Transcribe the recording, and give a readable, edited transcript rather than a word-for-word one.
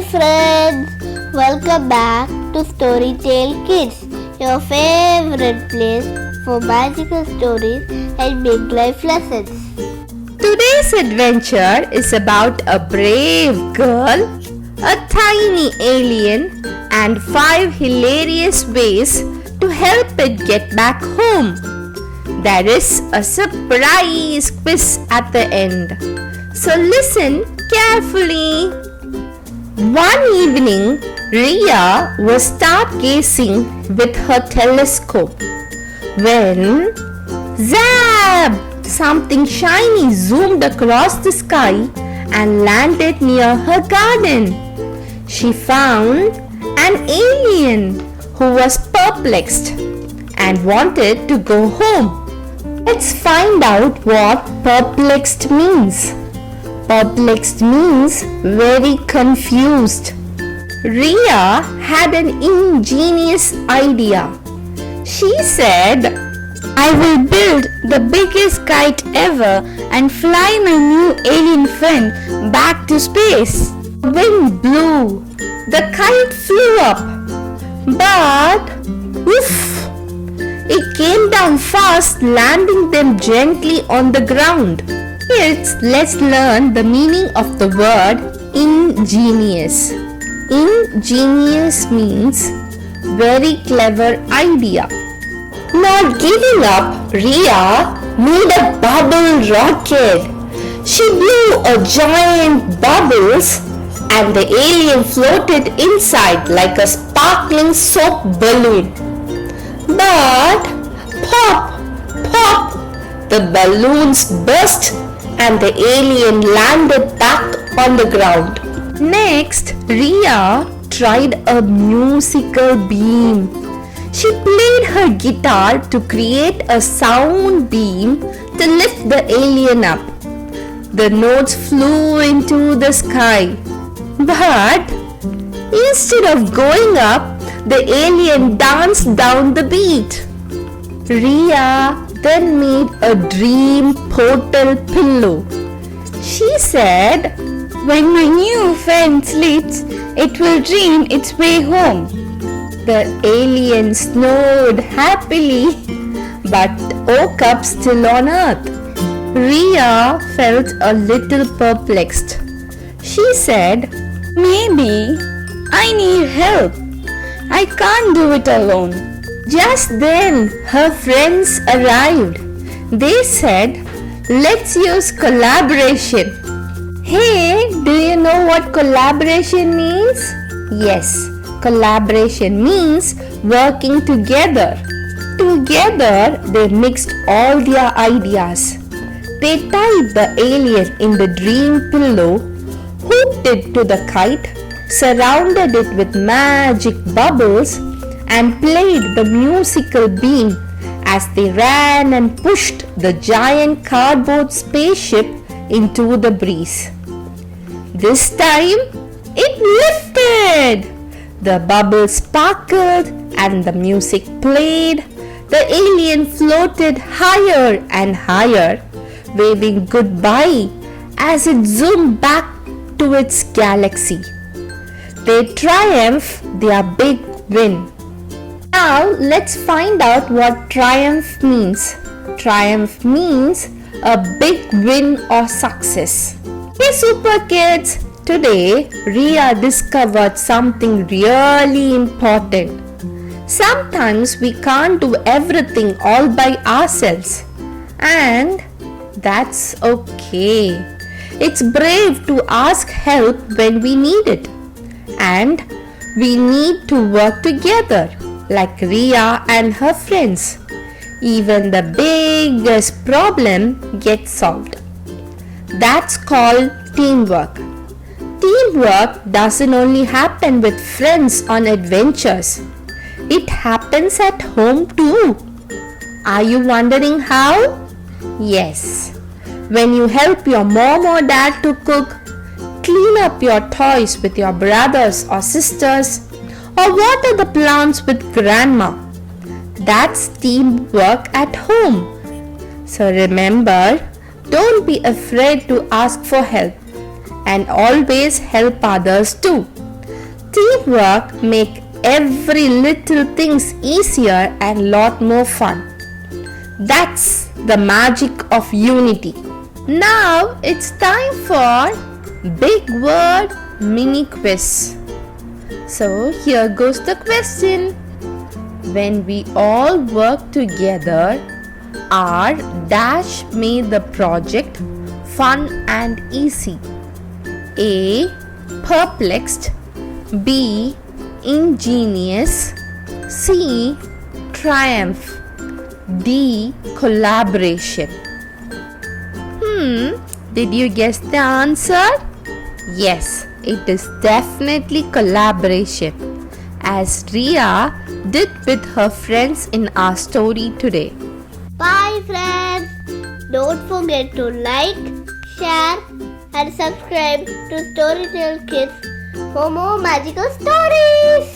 friends, welcome back to Storytale Kids, your favorite place for magical stories and big life lessons. Today's adventure is about a brave girl, a tiny alien, and 5 hilarious ways to help it get back home. There is a surprise quiz at the end, so listen carefully. One evening, Ria was stargazing with her telescope when zap! Something shiny zoomed across the sky and landed near her garden. She found an alien who was perplexed and wanted to go home. Let's find out what perplexed means. Perplexed means very confused. Ria had an ingenious idea. She said, I will build the biggest kite ever and fly my new alien friend back to space. The wind blew. The kite flew up. But, woof! It came down fast, landing them gently on the ground. Let's learn the meaning of the word ingenious. Ingenious means very clever idea. Not giving up, Ria made a bubble rocket. She blew a giant bubbles and the alien floated inside like a sparkling soap balloon. But pop, pop, the balloons burst and the alien landed back on the ground. Next, Ria tried a musical beam. She played her guitar to create a sound beam to lift the alien up. The notes flew into the sky. But instead of going up, the alien danced down the beat. Ria then made a dream portal pillow. She said, when my new friend sleeps, it will dream its way home. The alien snored happily but woke up still on Earth. Ria felt a little perplexed. She said, maybe I need help. I can't do it alone. Just then, her friends arrived. They said, let's use collaboration. Hey, do you know what collaboration means? Yes, collaboration means working together. Together, they mixed all their ideas. They tied the alien in the dream pillow, hooked it to the kite, surrounded it with magic bubbles, and played the musical beam as they ran and pushed the giant cardboard spaceship into the breeze. This time, it lifted! The bubbles sparkled and the music played. The alien floated higher and higher, waving goodbye as it zoomed back to its galaxy. They triumphed their big win. Now let's find out what triumph means. Triumph means a big win or success. Hey super kids, today Ria discovered something really important. Sometimes we can't do everything all by ourselves, and that's okay. It's brave to ask help when we need it, and we need to work together like Ria and her friends. Even the biggest problem gets solved. That's called teamwork. Teamwork doesn't only happen with friends on adventures. It happens at home too. Are you wondering how? Yes. When you help your mom or dad to cook, clean up your toys with your brothers or sisters, or water the plants with grandma. That's teamwork at home. So remember, don't be afraid to ask for help and always help others too. teamwork make every little things easier and lot more fun. That's the magic of unity. Now it's time for big word mini quiz. So here goes the question. When we all work together, our dash made the project fun and easy. A. Perplexed. B. Ingenious. C. Triumph. D. Collaboration. Did you guess the answer? Yes, it is definitely collaboration, as Ria did with her friends in our story today. Bye friends. Don't forget to like, share and subscribe to Storytale Kids for more magical stories.